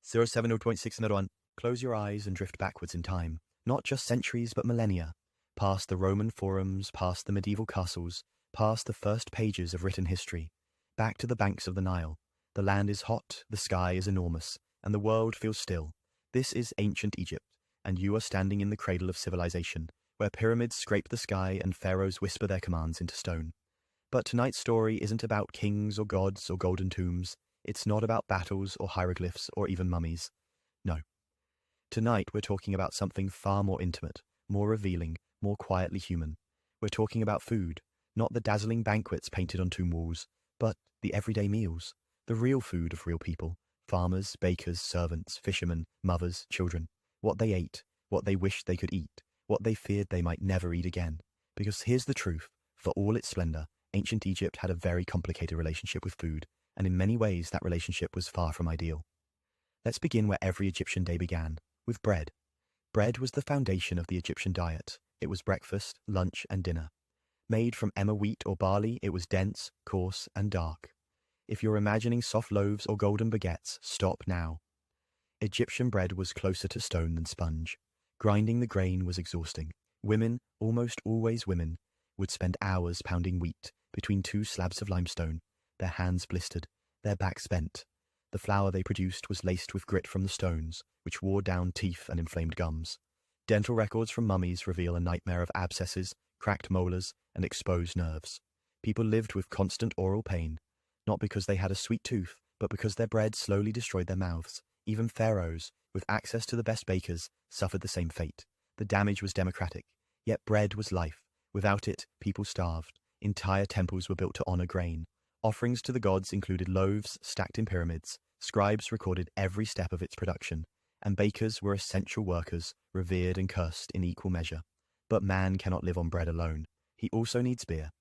07.601. Close your eyes and drift backwards in time, not just centuries but millennia, past the Roman forums, past the medieval castles, past the first pages of written history, back to the banks of the Nile. The land is hot, the sky is enormous, and the world feels still. This is ancient Egypt, and you are standing in the cradle of civilization, where pyramids scrape the sky and pharaohs whisper their commands into stone. But tonight's story isn't about kings or gods or golden tombs. It's not about battles or hieroglyphs or even mummies. No. Tonight we're talking about something far more intimate, more revealing, more quietly human. We're talking about food, not the dazzling banquets painted on tomb walls, but the everyday meals, the real food of real people, farmers, bakers, servants, fishermen, mothers, children, what they ate, what they wished they could eat, what they feared they might never eat again. Because here's the truth, for all its splendor, ancient Egypt had a very complicated relationship with food, and in many ways that relationship was far from ideal. Let's begin where every Egyptian day began, with bread. Bread was the foundation of the Egyptian diet. It was breakfast, lunch, and dinner. Made from emmer wheat or barley, it was dense, coarse, and dark. If you're imagining soft loaves or golden baguettes, stop now. Egyptian bread was closer to stone than sponge. Grinding the grain was exhausting. Women, almost always women, would spend hours pounding wheat between two slabs of limestone, their hands blistered, their backs bent. The flour they produced was laced with grit from the stones, which wore down teeth and inflamed gums. Dental records from mummies reveal a nightmare of abscesses, cracked molars, and exposed nerves. People lived with constant oral pain, not because they had a sweet tooth, but because their bread slowly destroyed their mouths. Even pharaohs, with access to the best bakers, suffered the same fate. The damage was democratic, yet bread was life. Without it, people starved. Entire temples were built to honor grain. Offerings to the gods included loaves stacked in pyramids. Scribes recorded every step of its production, and bakers were essential workers, revered and cursed in equal measure. But man cannot live on bread alone. He also needs beer.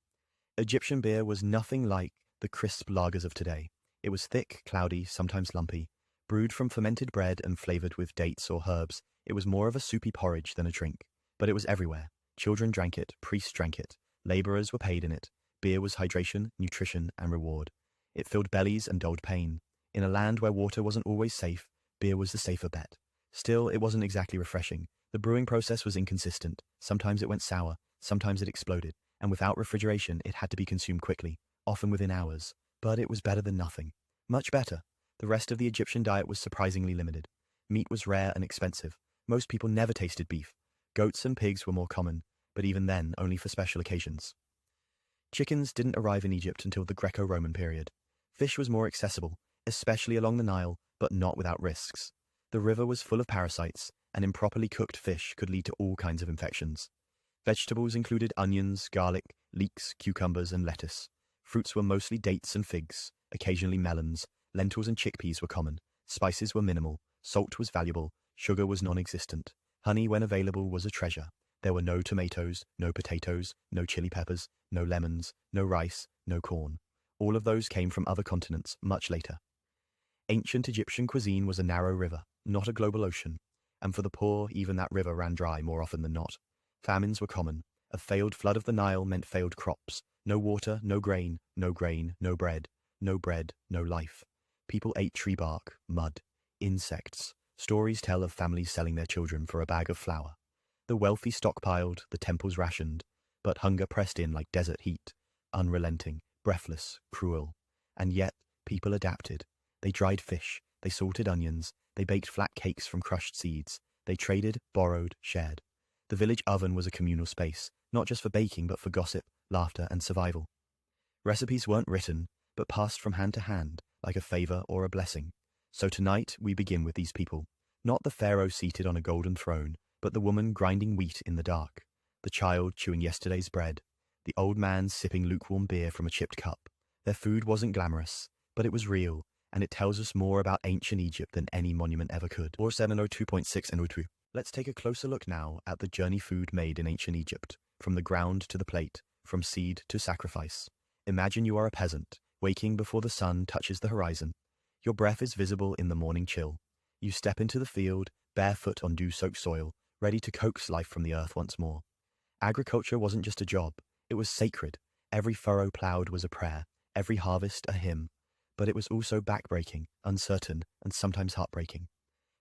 Egyptian beer was nothing like the crisp lagers of today. It was thick, cloudy, sometimes lumpy. Brewed from fermented bread and flavored with dates or herbs, it was more of a soupy porridge than a drink. But it was everywhere. Children drank it, priests drank it, laborers were paid in it. Beer was hydration, nutrition, and reward. It filled bellies and dulled pain. In a land where water wasn't always safe, beer was the safer bet. Still, it wasn't exactly refreshing. The brewing process was inconsistent. Sometimes it went sour, sometimes it exploded, and without refrigeration, it had to be consumed quickly, often within hours. But it was better than nothing. Much better. The rest of the Egyptian diet was surprisingly limited. Meat was rare and expensive. Most people never tasted beef. Goats and pigs were more common, but even then, only for special occasions. Chickens didn't arrive in Egypt until the Greco-Roman period. Fish was more accessible, especially along the Nile, but not without risks. The river was full of parasites, and improperly cooked fish could lead to all kinds of infections. Vegetables included onions, garlic, leeks, cucumbers, and lettuce. Fruits were mostly dates and figs, occasionally melons. Lentils and chickpeas were common. Spices were minimal. Salt was valuable. Sugar was non-existent. Honey, when available, was a treasure. There were no tomatoes, no potatoes, no chili peppers, no lemons, no rice, no corn. All of those came from other continents, much later. Ancient Egyptian cuisine was a narrow river, not a global ocean. And for the poor, even that river ran dry more often than not. Famines were common. A failed flood of the Nile meant failed crops. No water, no grain, no grain, no bread. No bread, no life. People ate tree bark, mud, insects. Stories tell of families selling their children for a bag of flour. The wealthy stockpiled, the temples rationed, but hunger pressed in like desert heat, unrelenting, breathless, cruel. And yet, people adapted. They dried fish, they salted onions, they baked flat cakes from crushed seeds. They traded, borrowed, shared. The village oven was a communal space, not just for baking but for gossip, laughter, and survival. Recipes weren't written, but passed from hand to hand, like a favor or a blessing. So tonight, we begin with these people. Not the pharaoh seated on a golden throne, but the woman grinding wheat in the dark, the child chewing yesterday's bread, the old man sipping lukewarm beer from a chipped cup. Their food wasn't glamorous, but it was real, and it tells us more about ancient Egypt than any monument ever could. Or 702.6 and 02. Let's take a closer look now at the journey food made in ancient Egypt, from the ground to the plate, from seed to sacrifice. Imagine you are a peasant, waking before the sun touches the horizon. Your breath is visible in the morning chill. You step into the field, barefoot on dew-soaked soil, ready to coax life from the earth once more. Agriculture wasn't just a job, it was sacred. Every furrow plowed was a prayer, every harvest a hymn. But it was also backbreaking, uncertain, and sometimes heartbreaking.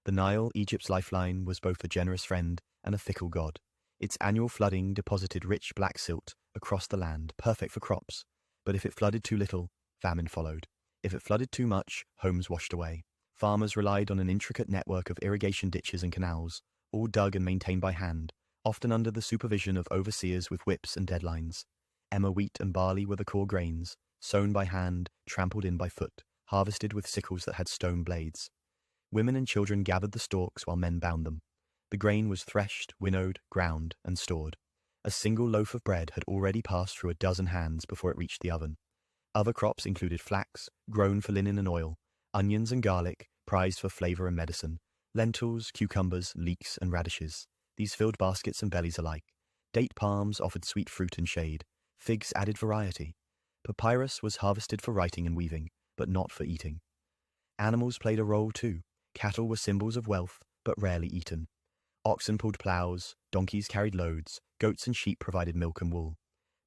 The Nile, Egypt's lifeline, was both a generous friend and a fickle god. Its annual flooding deposited rich black silt across the land, perfect for crops. But if it flooded too little, famine followed. If it flooded too much, homes washed away. Farmers relied on an intricate network of irrigation ditches and canals, all dug and maintained by hand, often under the supervision of overseers with whips and deadlines. Emmer wheat and barley were the core grains, sown by hand, trampled in by foot, harvested with sickles that had stone blades. Women and children gathered the stalks while men bound them. The grain was threshed, winnowed, ground, and stored. A single loaf of bread had already passed through a dozen hands before it reached the oven. Other crops included flax, grown for linen and oil, onions and garlic, prized for flavor and medicine, lentils, cucumbers, leeks, and radishes. These filled baskets and bellies alike. Date palms offered sweet fruit and shade. Figs added variety. Papyrus was harvested for writing and weaving, but not for eating. Animals played a role too. Cattle were symbols of wealth, but rarely eaten. Oxen pulled plows, donkeys carried loads, goats and sheep provided milk and wool.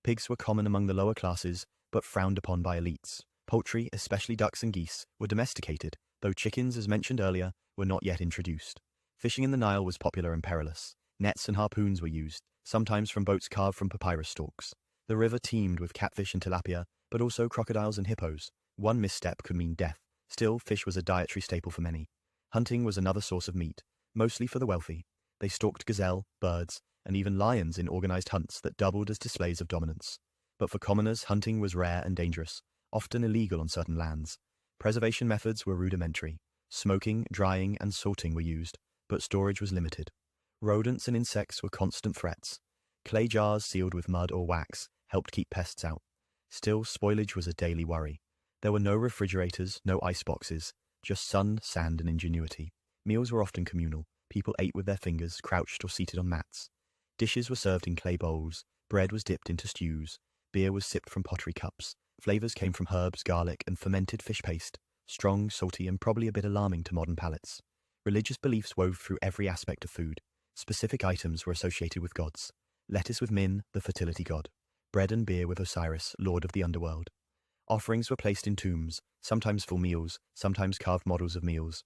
Pigs were common among the lower classes, but frowned upon by elites. Poultry, especially ducks and geese, were domesticated, though chickens, as mentioned earlier, were not yet introduced. Fishing in the Nile was popular and perilous. Nets and harpoons were used, sometimes from boats carved from papyrus stalks. The river teemed with catfish and tilapia, but also crocodiles and hippos. One misstep could mean death. Still, fish was a dietary staple for many. Hunting was another source of meat, mostly for the wealthy. They stalked gazelle, birds, and even lions in organized hunts that doubled as displays of dominance. But for commoners, hunting was rare and dangerous, often illegal on certain lands. Preservation methods were rudimentary. Smoking, drying, and salting were used, but storage was limited. Rodents and insects were constant threats. Clay jars sealed with mud or wax helped keep pests out. Still, spoilage was a daily worry. There were no refrigerators, no ice boxes, just sun, sand, and ingenuity. Meals were often communal. People ate with their fingers, crouched or seated on mats. Dishes were served in clay bowls. Bread was dipped into stews. Beer was sipped from pottery cups. Flavors came from herbs, garlic, and fermented fish paste. Strong, salty, and probably a bit alarming to modern palates. Religious beliefs wove through every aspect of food. Specific items were associated with gods. Lettuce with Min, the fertility god. Bread and beer with Osiris, lord of the underworld. Offerings were placed in tombs, sometimes full meals, sometimes carved models of meals.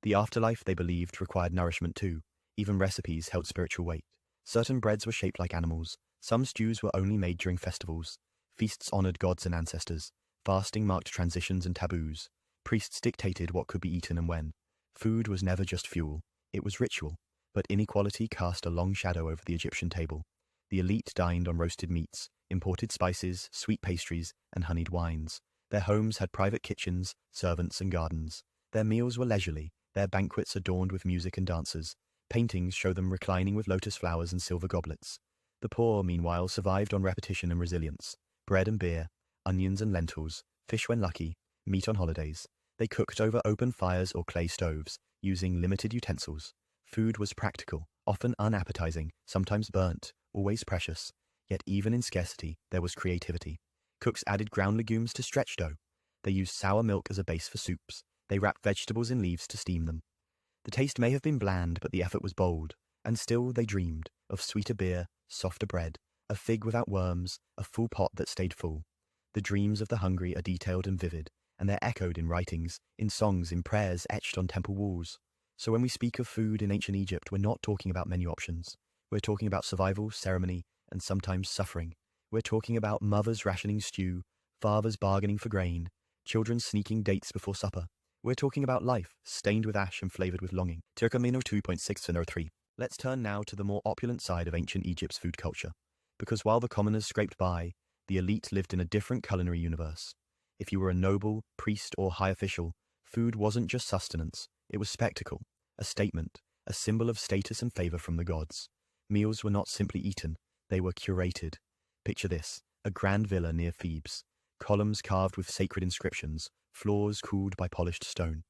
The afterlife, they believed, required nourishment too. Even recipes held spiritual weight. Certain breads were shaped like animals. Some stews were only made during festivals. Feasts honored gods and ancestors. Fasting marked transitions and taboos. Priests dictated what could be eaten and when. Food was never just fuel. It was ritual. But inequality cast a long shadow over the Egyptian table. The elite dined on roasted meats, imported spices, sweet pastries, and honeyed wines. Their homes had private kitchens, servants, and gardens. Their meals were leisurely, their banquets adorned with music and dancers. Paintings show them reclining with lotus flowers and silver goblets. The poor, meanwhile, survived on repetition and resilience. Bread and beer, onions and lentils, fish when lucky, meat on holidays. They cooked over open fires or clay stoves, using limited utensils. Food was practical, often unappetizing, sometimes burnt, always precious. Yet even in scarcity, there was creativity. Cooks added ground legumes to stretch dough. They used sour milk as a base for soups. They wrapped vegetables in leaves to steam them. The taste may have been bland, but the effort was bold. And still they dreamed of sweeter beer, softer bread, a fig without worms, a full pot that stayed full. The dreams of the hungry are detailed and vivid, and they're echoed in writings, in songs, in prayers etched on temple walls. So when we speak of food in ancient Egypt, we're not talking about menu options. We're talking about survival, ceremony, and sometimes suffering. We're talking about mothers rationing stew, fathers bargaining for grain, children sneaking dates before supper. We're talking about life, stained with ash and flavored with longing. Tirkamino 2.603. Let's turn now to the more opulent side of ancient Egypt's food culture. Because while the commoners scraped by, the elite lived in a different culinary universe. If you were a noble, priest, or high official, food wasn't just sustenance, it was spectacle, a statement, a symbol of status and favor from the gods. Meals were not simply eaten, they were curated. Picture this, a grand villa near Thebes, columns carved with sacred inscriptions, floors cooled by polished stone.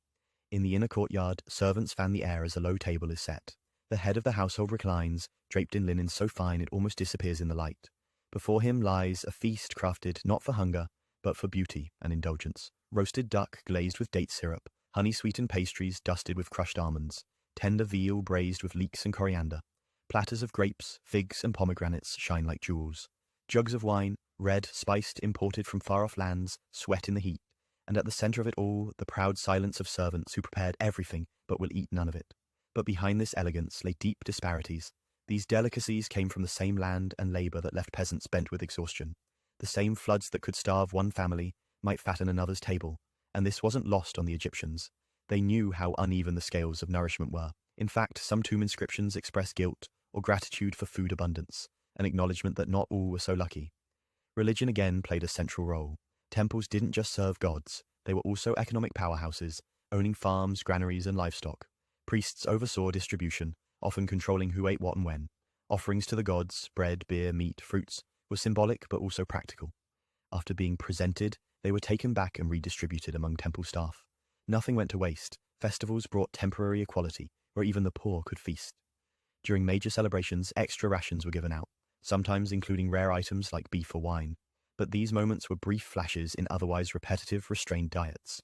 In the inner courtyard, servants fan the air as a low table is set. The head of the household reclines, draped in linen so fine it almost disappears in the light. Before him lies a feast crafted not for hunger, but for beauty and indulgence. Roasted duck glazed with date syrup, honey-sweetened pastries dusted with crushed almonds, tender veal braised with leeks and coriander. Platters of grapes, figs, and pomegranates shine like jewels. Jugs of wine, red, spiced, imported from far-off lands, sweat in the heat, and at the center of it all, the proud silence of servants who prepared everything but will eat none of it. But behind this elegance lay deep disparities. These delicacies came from the same land and labor that left peasants bent with exhaustion. The same floods that could starve one family might fatten another's table, and this wasn't lost on the Egyptians. They knew how uneven the scales of nourishment were. In fact, some tomb inscriptions express guilt or gratitude for food abundance, an acknowledgement that not all were so lucky. Religion again played a central role. Temples didn't just serve gods, they were also economic powerhouses, owning farms, granaries, and livestock. Priests oversaw distribution, often controlling who ate what and when. Offerings to the gods, bread, beer, meat, fruits, were symbolic but also practical. After being presented, they were taken back and redistributed among temple staff. Nothing went to waste. Festivals brought temporary equality, where even the poor could feast. During major celebrations, extra rations were given out, sometimes including rare items like beef or wine. But these moments were brief flashes in otherwise repetitive, restrained diets.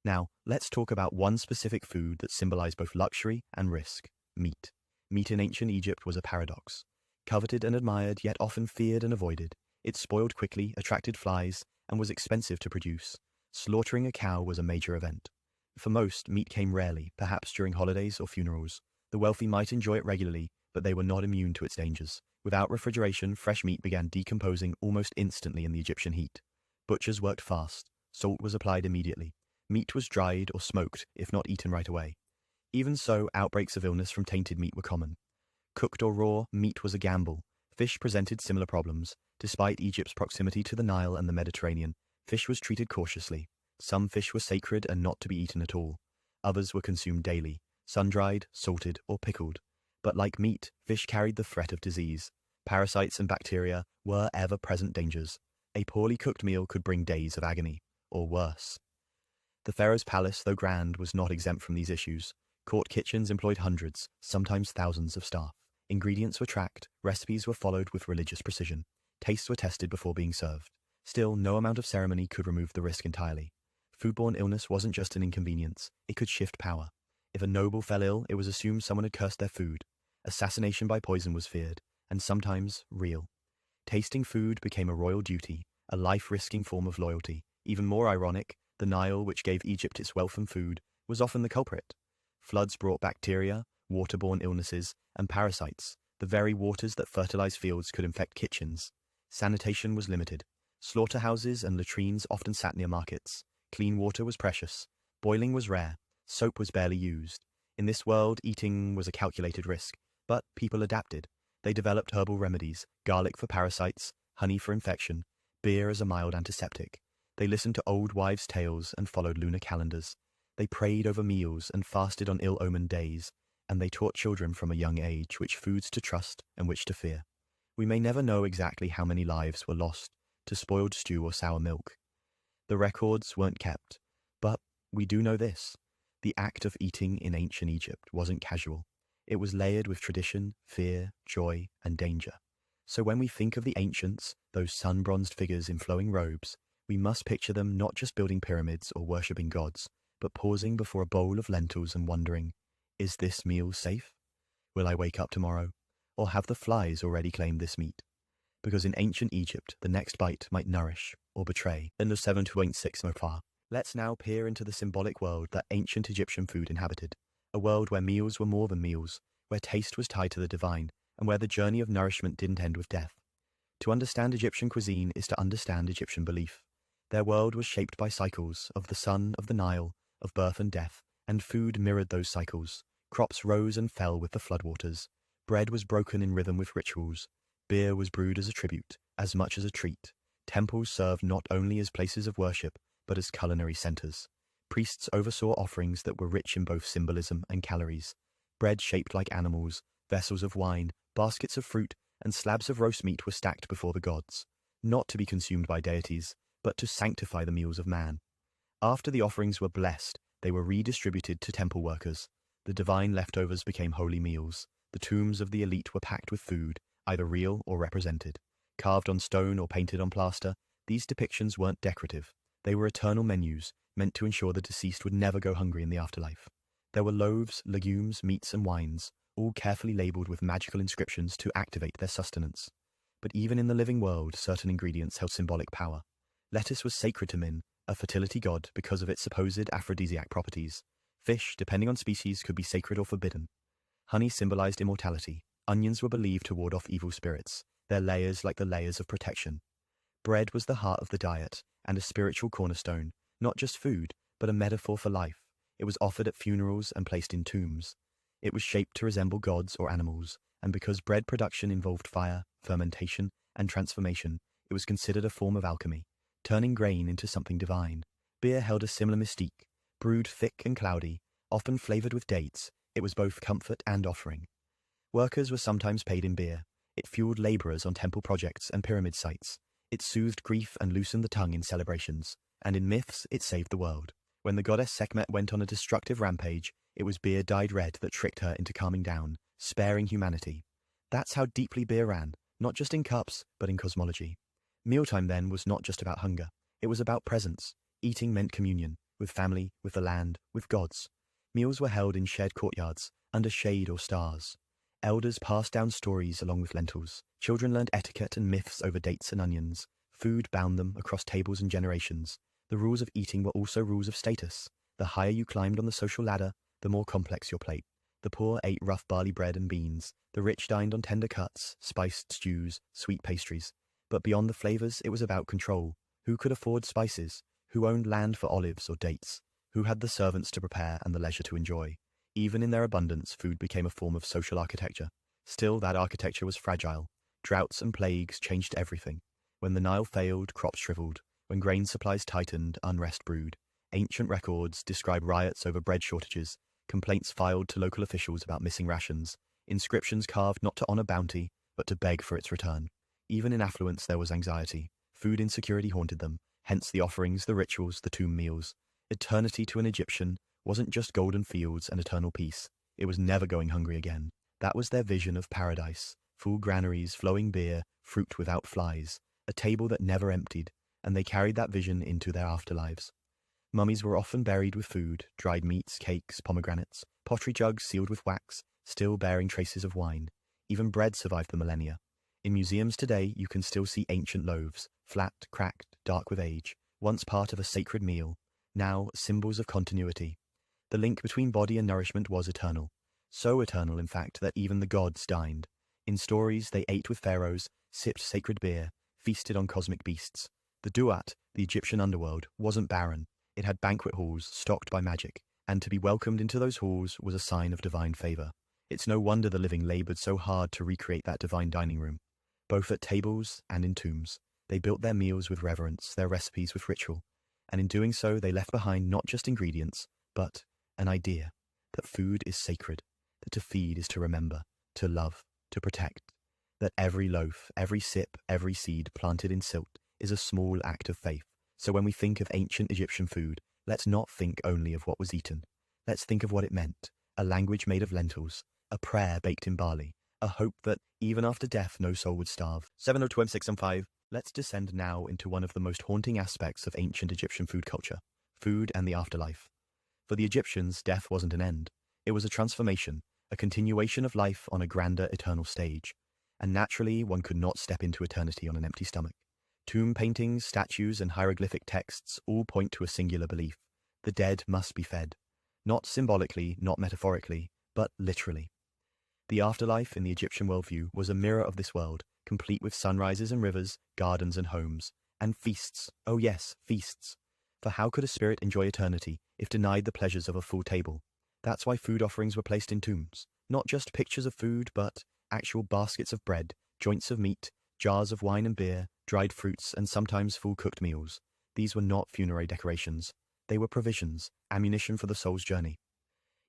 Now, let's talk about one specific food that symbolized both luxury and risk: meat. Meat in ancient Egypt was a paradox. Coveted and admired, yet often feared and avoided. It spoiled quickly, attracted flies, and was expensive to produce. Slaughtering a cow was a major event. For most, meat came rarely, perhaps during holidays or funerals. The wealthy might enjoy it regularly, but they were not immune to its dangers. Without refrigeration, fresh meat began decomposing almost instantly in the Egyptian heat. Butchers worked fast. Salt was applied immediately. Meat was dried or smoked, if not eaten right away. Even so, outbreaks of illness from tainted meat were common. Cooked or raw, meat was a gamble. Fish presented similar problems. Despite Egypt's proximity to the Nile and the Mediterranean, fish was treated cautiously. Some fish were sacred and not to be eaten at all. Others were consumed daily, sun-dried, salted, or pickled. But like meat, fish carried the threat of disease. Parasites and bacteria were ever-present dangers. A poorly cooked meal could bring days of agony, or worse. The pharaoh's palace, though grand, was not exempt from these issues. Court kitchens employed hundreds, sometimes thousands of staff. Ingredients were tracked, recipes were followed with religious precision. Tastes were tested before being served. Still, no amount of ceremony could remove the risk entirely. Foodborne illness wasn't just an inconvenience, it could shift power. If a noble fell ill, it was assumed someone had cursed their food. Assassination by poison was feared, and sometimes real. Tasting food became a royal duty, a life-risking form of loyalty. Even more ironic, the Nile, which gave Egypt its wealth and food, was often the culprit. Floods brought bacteria, waterborne illnesses, and parasites. The very waters that fertilize fields could infect kitchens. Sanitation was limited. Slaughterhouses and latrines often sat near markets. Clean water was precious. Boiling was rare. Soap was barely used. In this world, eating was a calculated risk, but people adapted. They developed herbal remedies, garlic for parasites, honey for infection, beer as a mild antiseptic. They listened to old wives' tales and followed lunar calendars. They prayed over meals and fasted on ill-omened days, and they taught children from a young age which foods to trust and which to fear. We may never know exactly how many lives were lost to spoiled stew or sour milk. The records weren't kept, but we do know this. The act of eating in ancient Egypt wasn't casual. It was layered with tradition, fear, joy, and danger. So when we think of the ancients, those sun-bronzed figures in flowing robes, we must picture them not just building pyramids or worshipping gods, but pausing before a bowl of lentils and wondering, is this meal safe? Will I wake up tomorrow? Or have the flies already claimed this meat? Because in ancient Egypt, the next bite might nourish or betray. End of 7.6 Mofar. Let's now peer into the symbolic world that ancient Egyptian food inhabited. A world where meals were more than meals, where taste was tied to the divine, and where the journey of nourishment didn't end with death. To understand Egyptian cuisine is to understand Egyptian belief. Their world was shaped by cycles of the sun, of the Nile, of birth and death, and food mirrored those cycles. Crops rose and fell with the floodwaters. Bread was broken in rhythm with rituals. Beer was brewed as a tribute, as much as a treat. Temples served not only as places of worship, but as culinary centers. Priests oversaw offerings that were rich in both symbolism and calories. Bread shaped like animals, vessels of wine, baskets of fruit, and slabs of roast meat were stacked before the gods, not to be consumed by deities, but to sanctify the meals of man. After the offerings were blessed, they were redistributed to temple workers. The divine leftovers became holy meals. The tombs of the elite were packed with food, either real or represented. Carved on stone or painted on plaster, these depictions weren't decorative. They were eternal menus, meant to ensure the deceased would never go hungry in the afterlife. There were loaves, legumes, meats, and wines, all carefully labeled with magical inscriptions to activate their sustenance. But even in the living world, certain ingredients held symbolic power. Lettuce was sacred to Min, a fertility god because of its supposed aphrodisiac properties. Fish, depending on species, could be sacred or forbidden. Honey symbolized immortality. Onions were believed to ward off evil spirits, their layers like the layers of protection. Bread was the heart of the diet, and a spiritual cornerstone, not just food, but a metaphor for life. It was offered at funerals and placed in tombs. It was shaped to resemble gods or animals, and because bread production involved fire, fermentation, and transformation, it was considered a form of alchemy, turning grain into something divine. Beer held a similar mystique. Brewed thick and cloudy, often flavored with dates, it was both comfort and offering. Workers were sometimes paid in beer. It fueled laborers on temple projects and pyramid sites. It soothed grief and loosened the tongue in celebrations. And in myths, it saved the world. When the goddess Sekhmet went on a destructive rampage, it was beer dyed red that tricked her into calming down, sparing humanity. That's how deeply beer ran, not just in cups, but in cosmology. Mealtime then was not just about hunger. It was about presence. Eating meant communion, with family, with the land, with gods. Meals were held in shared courtyards, under shade or stars. Elders passed down stories along with lentils. Children learned etiquette and myths over dates and onions. Food bound them across tables and generations. The rules of eating were also rules of status. The higher you climbed on the social ladder, the more complex your plate. The poor ate rough barley bread and beans. The rich dined on tender cuts, spiced stews, sweet pastries. But beyond the flavors, it was about control. Who could afford spices? Who owned land for olives or dates? Who had the servants to prepare and the leisure to enjoy? Even in their abundance, food became a form of social architecture. Still, that architecture was fragile. Droughts and plagues changed everything. When the Nile failed, crops shriveled. When grain supplies tightened, unrest brewed. Ancient records describe riots over bread shortages, complaints filed to local officials about missing rations, inscriptions carved not to honor bounty, but to beg for its return. Even in affluence there was anxiety. Food insecurity haunted them, hence the offerings, the rituals, the tomb meals. Eternity to an Egyptian wasn't just golden fields and eternal peace. It was never going hungry again. That was their vision of paradise. Full granaries, flowing beer, fruit without flies, a table that never emptied, and they carried that vision into their afterlives. Mummies were often buried with food, dried meats, cakes, pomegranates, pottery jugs sealed with wax, still bearing traces of wine. Even bread survived the millennia. In museums today, you can still see ancient loaves, flat, cracked, dark with age, once part of a sacred meal, now symbols of continuity. The link between body and nourishment was eternal. So eternal, in fact, that even the gods dined. In stories, they ate with pharaohs, sipped sacred beer, feasted on cosmic beasts. The Duat, the Egyptian underworld, wasn't barren. It had banquet halls stocked by magic, and to be welcomed into those halls was a sign of divine favor. It's no wonder the living labored so hard to recreate that divine dining room. Both at tables and in tombs, they built their meals with reverence, their recipes with ritual, and in doing so they left behind not just ingredients, but an idea that food is sacred, that to feed is to remember, to love, to protect, that every loaf, every sip, every seed planted in silt is a small act of faith. So when we think of ancient Egyptian food, let's not think only of what was eaten. Let's think of what it meant, a language made of lentils, a prayer baked in barley, a hope that even after death no soul would starve. 702M615. Let's descend now into one of the most haunting aspects of ancient Egyptian food culture, food and the afterlife. For the Egyptians, death wasn't an end. It was a transformation, a continuation of life on a grander eternal stage. And naturally, one could not step into eternity on an empty stomach. Tomb paintings, statues, and hieroglyphic texts all point to a singular belief. The dead must be fed. Not symbolically, not metaphorically, but literally. The afterlife in the Egyptian worldview was a mirror of this world, complete with sunrises and rivers, gardens and homes, and feasts. Oh yes, feasts. For how could a spirit enjoy eternity if denied the pleasures of a full table? That's why food offerings were placed in tombs. Not just pictures of food, but actual baskets of bread, joints of meat, jars of wine and beer, dried fruits, and sometimes full-cooked meals. These were not funerary decorations. They were provisions, ammunition for the soul's journey.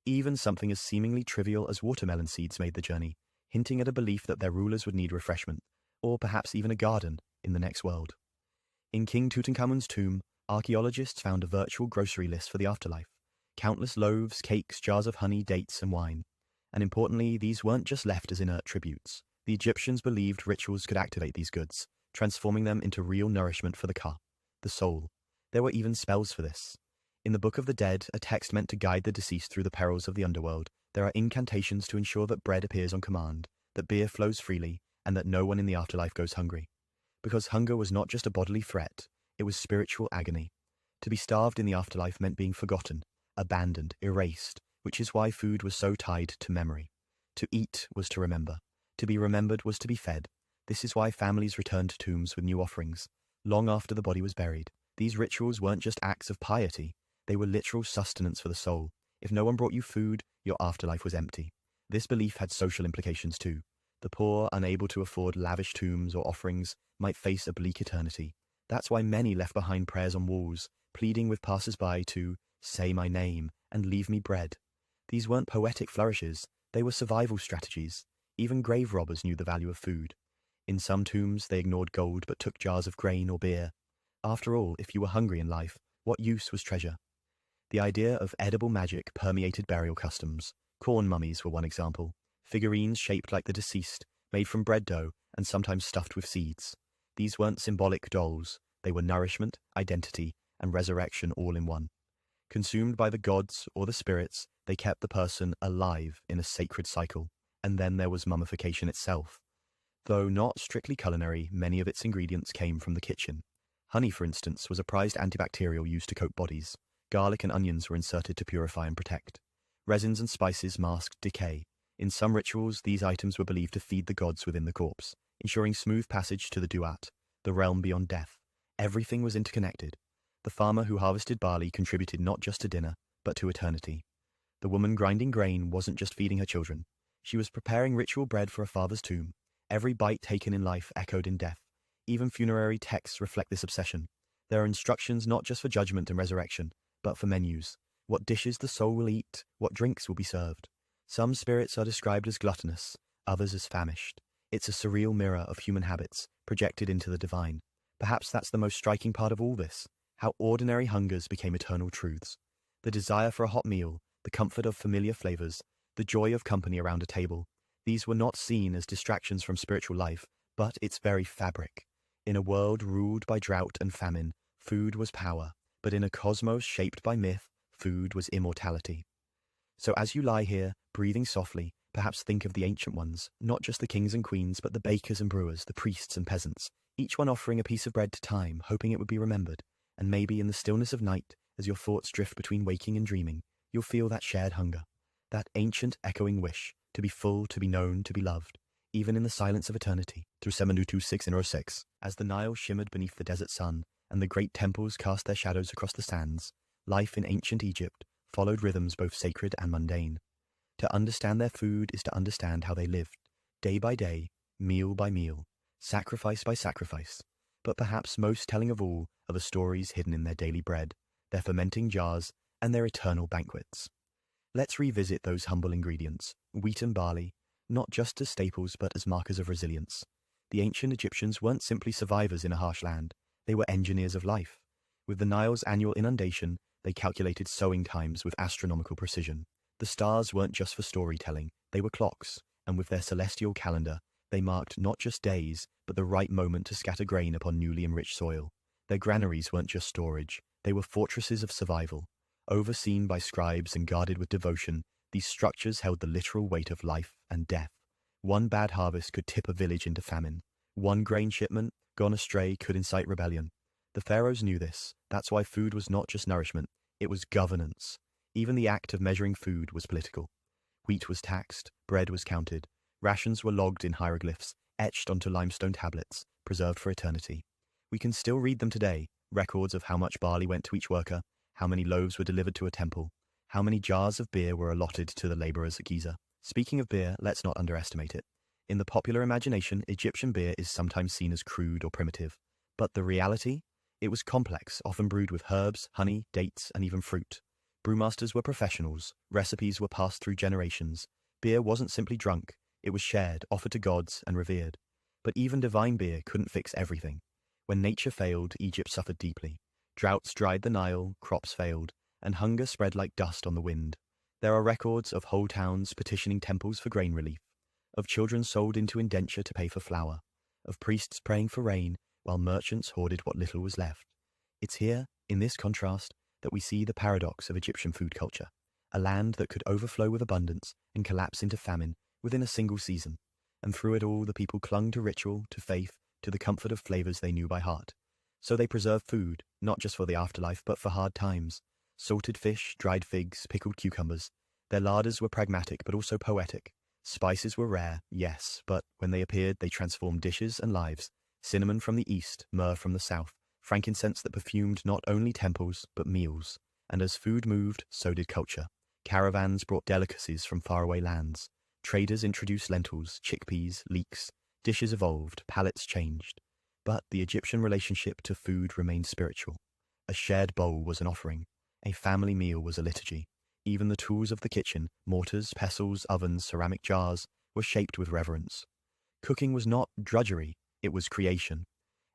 Even something as seemingly trivial as watermelon seeds made the journey, hinting at a belief that their rulers would need refreshment, or perhaps even a garden, in the next world. In King Tutankhamun's tomb, archaeologists found a virtual grocery list for the afterlife. Countless loaves, cakes, jars of honey, dates, and wine. And importantly, these weren't just left as inert tributes. The Egyptians believed rituals could activate these goods, transforming them into real nourishment for the ka, the soul. There were even spells for this. In the Book of the Dead, a text meant to guide the deceased through the perils of the underworld, there are incantations to ensure that bread appears on command, that beer flows freely, and that no one in the afterlife goes hungry. Because hunger was not just a bodily threat, it was spiritual agony. To be starved in the afterlife meant being forgotten, abandoned, erased, which is why food was so tied to memory. To eat was to remember. To be remembered was to be fed. This is why families returned to tombs with new offerings, long after the body was buried. These rituals weren't just acts of piety, they were literal sustenance for the soul. If no one brought you food, your afterlife was empty. This belief had social implications too. The poor, unable to afford lavish tombs or offerings, might face a bleak eternity. That's why many left behind prayers on walls, pleading with passers-by to say my name and leave me bread. These weren't poetic flourishes, they were survival strategies. Even grave robbers knew the value of food. In some tombs, they ignored gold but took jars of grain or beer. After all, if you were hungry in life, what use was treasure? The idea of edible magic permeated burial customs. Corn mummies were one example. Figurines shaped like the deceased, made from bread dough and sometimes stuffed with seeds. These weren't symbolic dolls. They were nourishment, identity, and resurrection all in one. Consumed by the gods or the spirits, they kept the person alive in a sacred cycle. And then there was mummification itself. Though not strictly culinary, many of its ingredients came from the kitchen. Honey, for instance, was a prized antibacterial used to coat bodies. Garlic and onions were inserted to purify and protect. Resins and spices masked decay. In some rituals, these items were believed to feed the gods within the corpse, ensuring smooth passage to the duat, the realm beyond death. Everything was interconnected. The farmer who harvested barley contributed not just to dinner, but to eternity. The woman grinding grain wasn't just feeding her children. She was preparing ritual bread for a father's tomb. Every bite taken in life echoed in death. Even funerary texts reflect this obsession. There are instructions not just for judgment and resurrection, but for menus. What dishes the soul will eat, what drinks will be served. Some spirits are described as gluttonous, others as famished. It's a surreal mirror of human habits, projected into the divine. Perhaps that's the most striking part of all this, how ordinary hungers became eternal truths. The desire for a hot meal, the comfort of familiar flavors, the joy of company around a table. These were not seen as distractions from spiritual life, but its very fabric. In a world ruled by drought and famine, food was power, but in a cosmos shaped by myth, food was immortality. So as you lie here, breathing softly, perhaps think of the ancient ones, not just the kings and queens, but the bakers and brewers, the priests and peasants, each one offering a piece of bread to time, hoping it would be remembered. And maybe in the stillness of night, as your thoughts drift between waking and dreaming, you'll feel that shared hunger, that ancient echoing wish, to be full, to be known, to be loved, even in the silence of eternity. Through 722606, as the Nile shimmered beneath the desert sun, and the great temples cast their shadows across the sands, life in ancient Egypt followed rhythms both sacred and mundane. To understand their food is to understand how they lived, day by day, meal by meal, sacrifice by sacrifice. But perhaps most telling of all are the stories hidden in their daily bread, their fermenting jars, and their eternal banquets. Let's revisit those humble ingredients, wheat and barley, not just as staples but as markers of resilience. The ancient Egyptians weren't simply survivors in a harsh land, they were engineers of life. With the Nile's annual inundation, they calculated sowing times with astronomical precision. The stars weren't just for storytelling, they were clocks, and with their celestial calendar, they marked not just days, but the right moment to scatter grain upon newly enriched soil. Their granaries weren't just storage, they were fortresses of survival. Overseen by scribes and guarded with devotion, these structures held the literal weight of life and death. One bad harvest could tip a village into famine. One grain shipment, gone astray, could incite rebellion. The pharaohs knew this. That's why food was not just nourishment, it was governance. Even the act of measuring food was political. Wheat was taxed, bread was counted, rations were logged in hieroglyphs, etched onto limestone tablets, preserved for eternity. We can still read them today, records of how much barley went to each worker, how many loaves were delivered to a temple, how many jars of beer were allotted to the laborers at Giza. Speaking of beer, let's not underestimate it. In the popular imagination, Egyptian beer is sometimes seen as crude or primitive. But the reality? It was complex, often brewed with herbs, honey, dates, and even fruit. Brewmasters were professionals, recipes were passed through generations. Beer wasn't simply drunk, it was shared, offered to gods, and revered. But even divine beer couldn't fix everything. When nature failed, Egypt suffered deeply. Droughts dried the Nile, crops failed, and hunger spread like dust on the wind. There are records of whole towns petitioning temples for grain relief, of children sold into indenture to pay for flour, of priests praying for rain, while merchants hoarded what little was left. It's here, in this contrast, that we see the paradox of Egyptian food culture, a land that could overflow with abundance and collapse into famine within a single season. And through it all, the people clung to ritual, to faith, to the comfort of flavors they knew by heart. So they preserved food, not just for the afterlife, but for hard times. Salted fish, dried figs, pickled cucumbers. Their larders were pragmatic, but also poetic. Spices were rare, yes, but when they appeared, they transformed dishes and lives. Cinnamon from the east, myrrh from the south, frankincense that perfumed not only temples, but meals. And as food moved, so did culture. Caravans brought delicacies from faraway lands. Traders introduced lentils, chickpeas, leeks. Dishes evolved, palates changed. But the Egyptian relationship to food remained spiritual. A shared bowl was an offering. A family meal was a liturgy. Even the tools of the kitchen, mortars, pestles, ovens, ceramic jars, were shaped with reverence. Cooking was not drudgery, it was creation.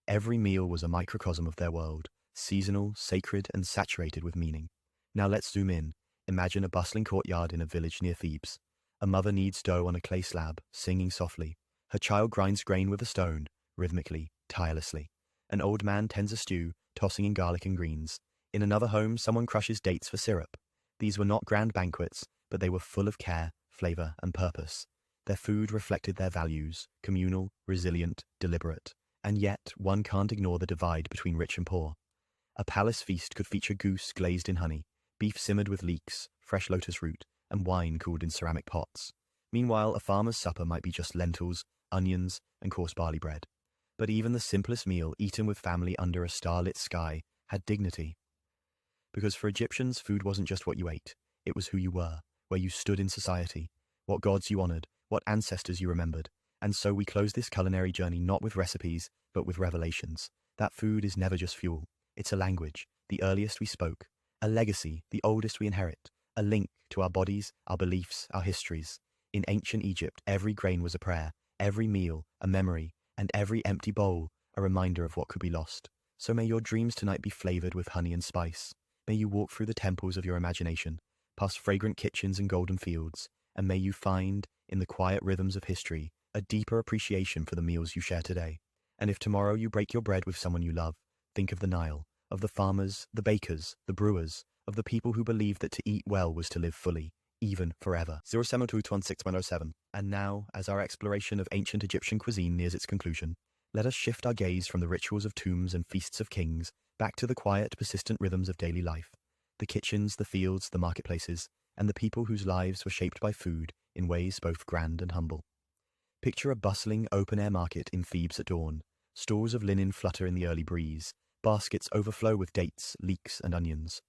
Every meal was a microcosm of their world, seasonal, sacred, and saturated with meaning. Now let's zoom in. Imagine a bustling courtyard in a village near Thebes. A mother kneads dough on a clay slab, singing softly. Her child grinds grain with a stone, rhythmically, tirelessly. An old man tends a stew, tossing in garlic and greens. In another home, someone crushes dates for syrup. These were not grand banquets, but they were full of care, flavor, and purpose. Their food reflected their values, communal, resilient, deliberate. And yet, one can't ignore the divide between rich and poor. A palace feast could feature goose glazed in honey, beef simmered with leeks, fresh lotus root, and wine cooled in ceramic pots. Meanwhile, a farmer's supper might be just lentils, onions, and coarse barley bread. But even the simplest meal, eaten with family under a starlit sky, had dignity. Because for Egyptians, food wasn't just what you ate. It was who you were, where you stood in society, what gods you honored, what ancestors you remembered. And so we close this culinary journey not with recipes, but with revelations. That food is never just fuel. It's a language, the earliest we spoke, a legacy, the oldest we inherit, a link to our bodies, our beliefs, our histories. In ancient Egypt, every grain was a prayer, every meal a memory, and every empty bowl a reminder of what could be lost. So may your dreams tonight be flavored with honey and spice. May you walk through the temples of your imagination, past fragrant kitchens and golden fields, and may you find, in the quiet rhythms of history, a deeper appreciation for the meals you share today. And if tomorrow you break your bread with someone you love, think of the Nile, of the farmers, the bakers, the brewers, of the people who believed that to eat well was to live fully, even forever. 072216107. And now, as our exploration of ancient Egyptian cuisine nears its conclusion, let us shift our gaze from the rituals of tombs and feasts of kings back to the quiet, persistent rhythms of daily life. The kitchens, the fields, the marketplaces, and the people whose lives were shaped by food in ways both grand and humble. Picture a bustling, open-air market in Thebes at dawn. Stalls of linen flutter in the early breeze. Baskets overflow with dates, leeks, and onions.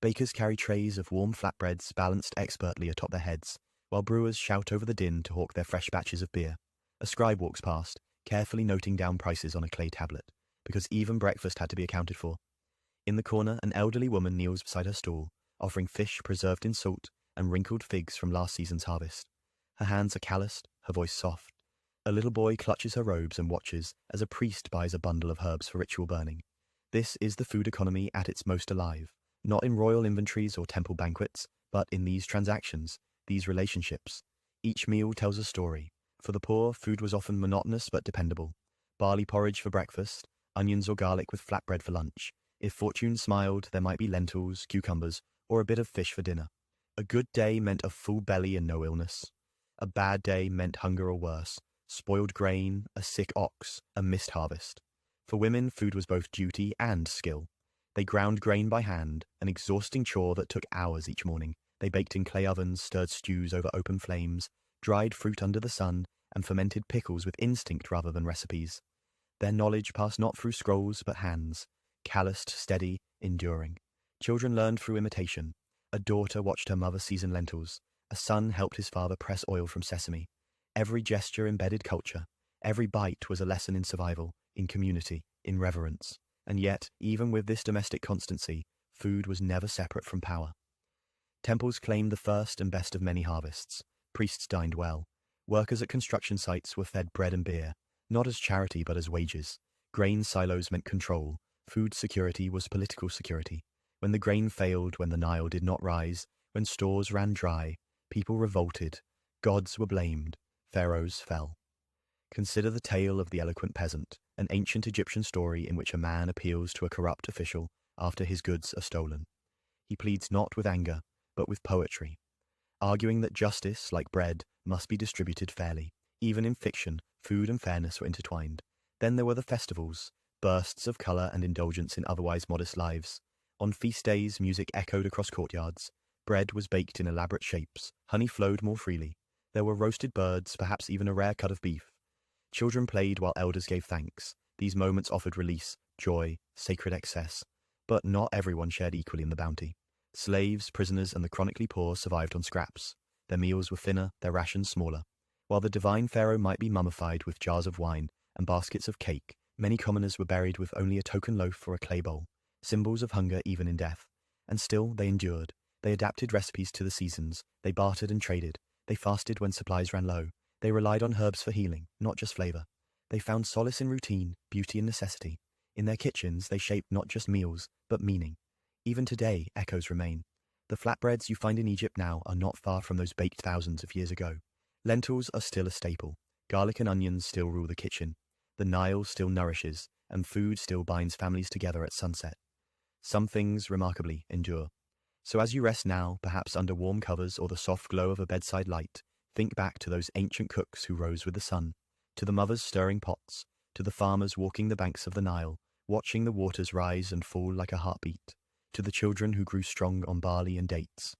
Bakers carry trays of warm flatbreads balanced expertly atop their heads, while brewers shout over the din to hawk their fresh batches of beer. A scribe walks past, carefully noting down prices on a clay tablet, because even breakfast had to be accounted for. In the corner, an elderly woman kneels beside her stall, offering fish preserved in salt and wrinkled figs from last season's harvest. Her hands are calloused, her voice soft. A little boy clutches her robes and watches as a priest buys a bundle of herbs for ritual burning. This is the food economy at its most alive, not in royal inventories or temple banquets, but in these transactions, these relationships. Each meal tells a story. For the poor, food was often monotonous but dependable. Barley porridge for breakfast, onions or garlic with flatbread for lunch. If fortune smiled, there might be lentils, cucumbers, or a bit of fish for dinner. A good day meant a full belly and no illness. A bad day meant hunger or worse, spoiled grain, a sick ox, a missed harvest. For women, food was both duty and skill. They ground grain by hand, an exhausting chore that took hours each morning. They baked in clay ovens, stirred stews over open flames, dried fruit under the sun, and fermented pickles with instinct rather than recipes. Their knowledge passed not through scrolls but hands, calloused, steady, enduring. Children learned through imitation. A daughter watched her mother season lentils. A son helped his father press oil from sesame. Every gesture embedded culture. Every bite was a lesson in survival, in community, in reverence. And yet, even with this domestic constancy, food was never separate from power. Temples claimed the first and best of many harvests. Priests dined well. Workers at construction sites were fed bread and beer, not as charity but as wages. Grain silos meant control. Food security was political security. When the grain failed, when the Nile did not rise, when stores ran dry, people revolted. Gods were blamed. Pharaohs fell. Consider the tale of the eloquent peasant, an ancient Egyptian story in which a man appeals to a corrupt official after his goods are stolen. He pleads not with anger, but with poetry, arguing that justice, like bread, must be distributed fairly. Even in fiction, food and fairness were intertwined. Then there were the festivals, bursts of colour and indulgence in otherwise modest lives. On feast days, music echoed across courtyards. Bread was baked in elaborate shapes. Honey flowed more freely. There were roasted birds, perhaps even a rare cut of beef. Children played while elders gave thanks. These moments offered release, joy, sacred excess. But not everyone shared equally in the bounty. Slaves, prisoners, and the chronically poor survived on scraps. Their meals were thinner, their rations smaller. While the divine pharaoh might be mummified with jars of wine and baskets of cake, many commoners were buried with only a token loaf or a clay bowl, symbols of hunger even in death. And still they endured. They adapted recipes to the seasons. They bartered and traded. They fasted when supplies ran low. They relied on herbs for healing, not just flavor. They found solace in routine, beauty in necessity. In their kitchens, they shaped not just meals, but meaning. Even today, echoes remain. The flatbreads you find in Egypt now are not far from those baked thousands of years ago. Lentils are still a staple. Garlic and onions still rule the kitchen. The Nile still nourishes, and food still binds families together at sunset. Some things, remarkably, endure. So as you rest now, perhaps under warm covers or the soft glow of a bedside light, think back to those ancient cooks who rose with the sun, to the mothers stirring pots, to the farmers walking the banks of the Nile, watching the waters rise and fall like a heartbeat, to the children who grew strong on barley and dates.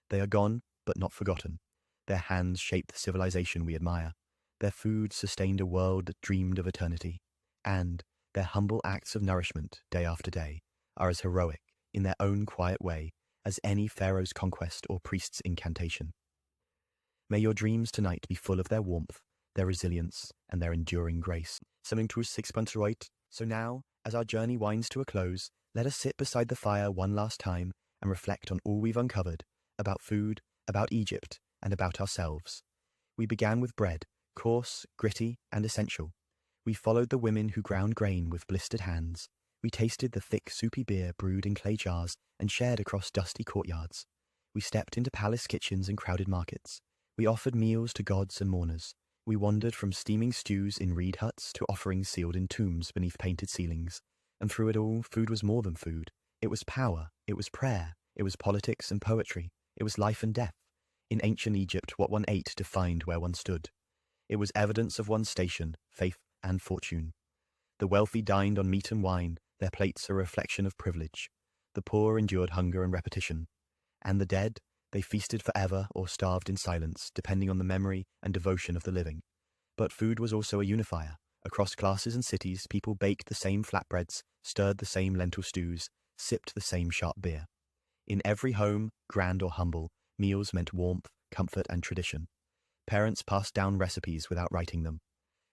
They are gone, but not forgotten. Their hands shaped the civilization we admire. Their food sustained a world that dreamed of eternity. And their humble acts of nourishment, day after day, are as heroic, in their own quiet way, as any pharaoh's conquest or priest's incantation. May your dreams tonight be full of their warmth, their resilience, and their enduring grace. Something to 6.8. So now, as our journey winds to a close, let us sit beside the fire one last time and reflect on all we've uncovered about food, about Egypt, and about ourselves. We began with bread, coarse, gritty, and essential. We followed the women who ground grain with blistered hands. We tasted the thick, soupy beer brewed in clay jars and shared across dusty courtyards. We stepped into palace kitchens and crowded markets. We offered meals to gods and mourners. We wandered from steaming stews in reed huts to offerings sealed in tombs beneath painted ceilings. And through it all, food was more than food. It was power. It was prayer. It was politics and poetry. It was life and death. In ancient Egypt, what one ate defined where one stood. It was evidence of one's station, faith, and fortune. The wealthy dined on meat and wine, their plates a reflection of privilege. The poor endured hunger and repetition. And the dead, they feasted forever or starved in silence, depending on the memory and devotion of the living. But food was also a unifier. Across classes and cities, people baked the same flatbreads, stirred the same lentil stews, sipped the same sharp beer. In every home, grand or humble, meals meant warmth, comfort, and tradition. Parents passed down recipes without writing them.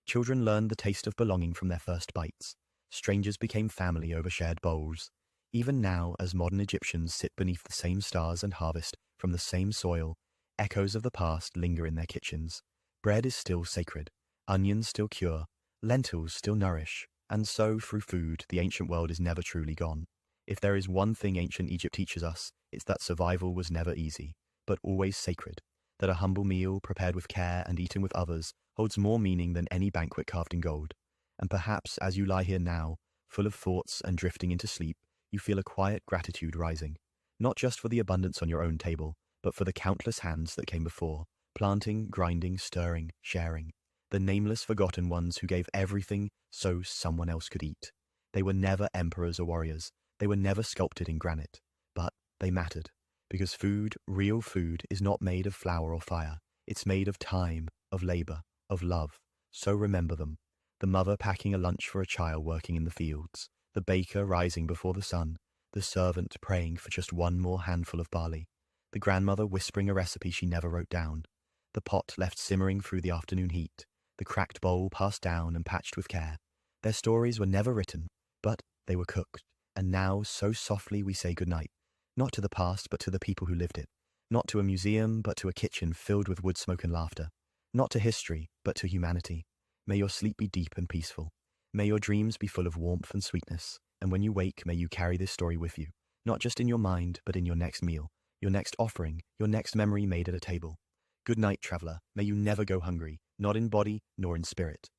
Children learned the taste of belonging from their first bites. Strangers became family over shared bowls. Even now, as modern Egyptians sit beneath the same stars and harvest from the same soil, echoes of the past linger in their kitchens. Bread is still sacred, onions still cure, lentils still nourish, and so, through food, the ancient world is never truly gone. If there is one thing ancient Egypt teaches us, it's that survival was never easy, but always sacred, that a humble meal prepared with care and eaten with others holds more meaning than any banquet carved in gold. And perhaps as you lie here now, full of thoughts and drifting into sleep, you feel a quiet gratitude rising, not just for the abundance on your own table, but for the countless hands that came before, planting, grinding, stirring, sharing, the nameless forgotten ones who gave everything so someone else could eat. They were never emperors or warriors. They were never sculpted in granite, but they mattered, because food, real food, is not made of flour or fire. It's made of time, of labor, of love. So remember them. The mother packing a lunch for a child working in the fields, the baker rising before the sun, the servant praying for just one more handful of barley, the grandmother whispering a recipe she never wrote down, the pot left simmering through the afternoon heat, the cracked bowl passed down and patched with care. Their stories were never written, but they were cooked, and now so softly we say goodnight, not to the past but to the people who lived it, not to a museum but to a kitchen filled with wood smoke and laughter, not to history but to humanity. May your sleep be deep and peaceful. May your dreams be full of warmth and sweetness, and when you wake, may you carry this story with you, not just in your mind, but in your next meal, your next offering, your next memory made at a table. Good night, traveler. May you never go hungry, not in body nor in spirit.